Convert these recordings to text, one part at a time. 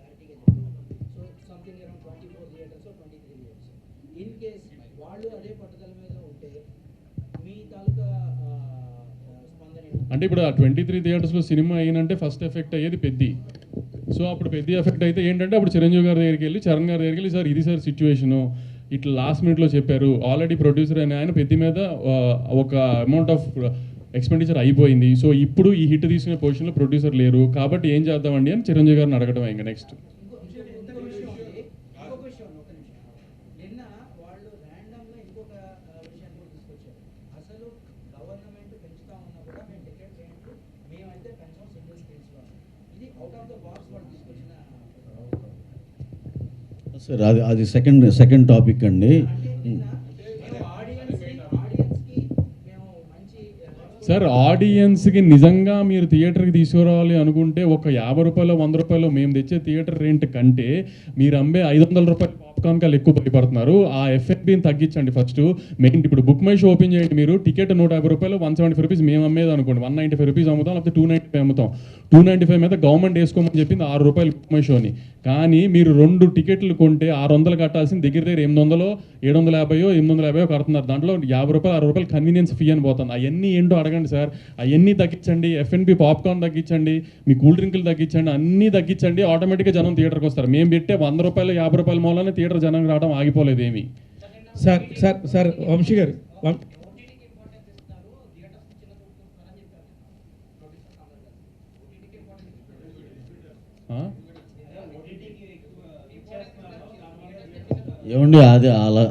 క్లారిటీగా చెప్పారు. So something around 24 theatres 23 theatres. In case వాళ్ళు అదే పట్టుదల మీద ఉంటే మీ తాలూకా స్పందన అంటే ఇప్పుడు ఆ 23 థియేటర్స్లో సినిమా అయినంటే ఫస్ట్ ఎఫెక్ట్ అయ్యేది పెద్ది. సో అప్పుడు పెద్ద ఎఫెక్ట్ అయితే ఏంటంటే అప్పుడు చిరంజీవి గారి దగ్గరికి వెళ్ళి చరణ్ గారి దగ్గరికి వెళ్ళి సార్ ఇది సార్ సిచ్యువేషను ఇట్లా లాస్ట్ మినిట్లో చెప్పారు, ఆల్రెడీ ప్రొడ్యూసర్ అయిన ఆయన పెద్ద మీద ఒక అమౌంట్ ఆఫ్ ఎక్స్పెండిచర్ అయిపోయింది, సో ఇప్పుడు ఈ హిట్ తీసుకునే పొజిషన్లో ప్రొడ్యూసర్ లేరు కాబట్టి ఏం చేద్దామండి అని చిరంజీవి గారిని అడగడం ఇంకా నెక్స్ట్. సార్ అది సెకండ్ టాపిక్ అండి. సార్ ఆడియన్స్కి నిజంగా మీరు థియేటర్కి తీసుకురావాలి అనుకుంటే ఒక 50 రూపాయలు 100 రూపాయలు మేము తెచ్చే థియేటర్ రెంట్ కంటే మీరు అమ్మే 500 రూపాయలు పాప్కార్న్ కాలు ఎక్కువ భయపడుతున్నారు. ఆ ఎఫ్ఎఫ్బిని తగ్గించండి ఫస్ట్. మెయిన్ ఇప్పుడు బుక్ మై షో ఓపెన్ చేయండి, మీరు టికెట్ 150 రూపాయలు 175 రూపీస్ మేము అమ్మేది అనుకోండి, 195 రూపీస్ అమ్ముతాం, లేకపోతే 295 అమ్ముతాం. 295 మీద గవర్నమెంట్ వేసుకోమని చెప్పింది 6 రూపాయలు బుక్ మై షోని. కానీ మీరు 2 టికెట్లు కొంటే 600 కట్టాల్సిన దగ్గర 800 750 850 కడుతున్నారు. దాంట్లో 50 రూపాయలు 60 రూపాయలు కన్వీనియన్స్ ఫీ అని పోతుంది. అవన్నీ ఏంటో అడగండి సార్. అవన్నీ తగ్గించండి, ఎఫ్ఎన్బి పాప్కార్న్ తగ్గించండి, మీ కూల్ డ్రింకులు తగ్గించండి, అన్నీ తగ్గించండి, ఆటోమేటిక్గా జనం థియేటర్కి వస్తారు. మేము పెట్టే 100 రూపాయలు 50 రూపాయల మూలనే థియేటర్ జనం రావడం ఆగిపోలేదు ఏమి. సార్ వంశీ గారు ఏమండి అది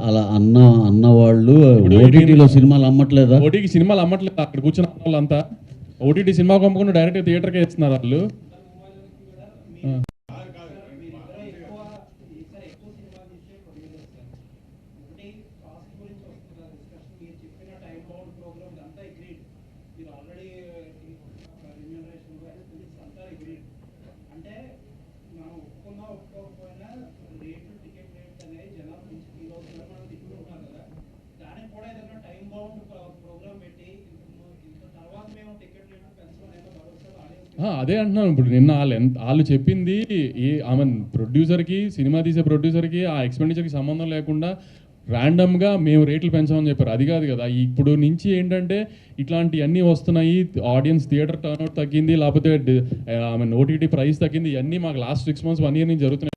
అలా అన్నవాళ్ళు ఓటీటీలో సినిమాలు అమ్మట్లేదా? ఓటీటీ సినిమాలు అమ్మట్లేదు, అక్కడ కూర్చున్న వాళ్ళంతా ఓటీటీ సినిమా పంపకుండా డైరెక్ట్గా థియేటర్కే ఇస్తున్నారు వాళ్ళు. అదే అంటున్నాను. ఇప్పుడు నిన్న వాళ్ళు చెప్పింది ఆమె ప్రొడ్యూసర్కి, సినిమా తీసే ప్రొడ్యూసర్కి ఆ ఎక్స్పెండిచర్కి సంబంధం లేకుండా ర్యాండమ్గా మేము రేట్లు పెంచామని చెప్పారు. అది కాదు కదా. ఇప్పుడు నుంచి ఏంటంటే ఇట్లాంటివన్నీ వస్తున్నాయి, ఆడియన్స్ థియేటర్ టర్న్అవుట్ తగ్గింది, లేకపోతే ఓటీటీ ప్రైస్ తగ్గింది, ఇవన్నీ మాకు లాస్ట్ 6 months 1 year నుంచి జరుగుతున్నాయి.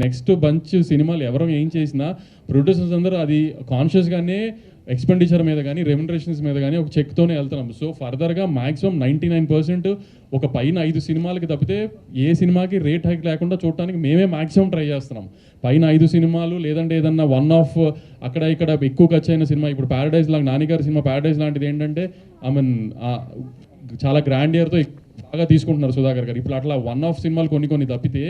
నెక్స్ట్ బంచ్ సినిమాలు ఎవరు ఏం చేసినా ప్రొడ్యూసర్స్ అందరూ అది కాన్షియస్గానే ఎక్స్పెండిచర్ మీద కానీ రెమ్యునరేషన్స్ మీద కానీ ఒక చెక్తోనే వెళ్తున్నాం. సో ఫర్దర్గా మ్యాక్సిమం 99% ఒక పైన 5 సినిమాలకి తప్పితే ఏ సినిమాకి రేట్ హైక్ లేకుండా చూడటానికి మేమే మ్యాక్సిమం ట్రై చేస్తున్నాం. పైన 5 సినిమాలు లేదంటే ఏదన్నా వన్ ఆఫ్ అక్కడ ఇక్కడ ఎక్కువ ఖర్చు అయిన సినిమా, ఇప్పుడు ప్యారడైజ్ లాగా నానిగారి సినిమా ప్యారడైజ్ లాంటిది ఏంటంటే చాలా గ్రాండ్ ఇయర్తో బాగా తీసుకుంటున్నారు సుధాకర్ గారు. ఇప్పుడు అట్లా వన్ ఆఫ్ సినిమాలు కొన్ని తప్పితే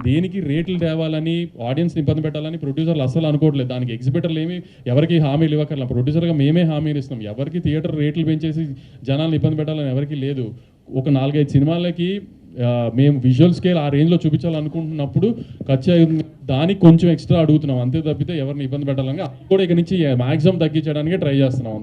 దేనికి రేట్లు తేవాలని ఆడియన్స్ని ఇబ్బంది పెట్టాలని ప్రొడ్యూసర్లు అస్సలు అనుకోవట్లేదు. దానికి ఎగ్జిబిటర్లు ఏమి ఎవరికి హామీలు ఇవ్వకర్లా, ప్రొడ్యూసర్గా మేమే హామీలు ఇస్తున్నాం. ఎవరికి థియేటర్ రేట్లు పెంచేసి జనాలను ఇబ్బంది పెట్టాలని ఎవరికి లేదు. ఒక 4-5 సినిమాలకి మేము విజువల్ స్కేల్ ఆ రేంజ్లో చూపించాలనుకుంటున్నప్పుడు ఖర్చు దానికి కొంచెం ఎక్స్ట్రా అడుగుతున్నాం అంతే తప్పితే ఎవరిని ఇబ్బంది పెట్టాలని కూడా ఇక నుంచి మ్యాక్సిమం తగ్గించడానికి ట్రై చేస్తున్నాం.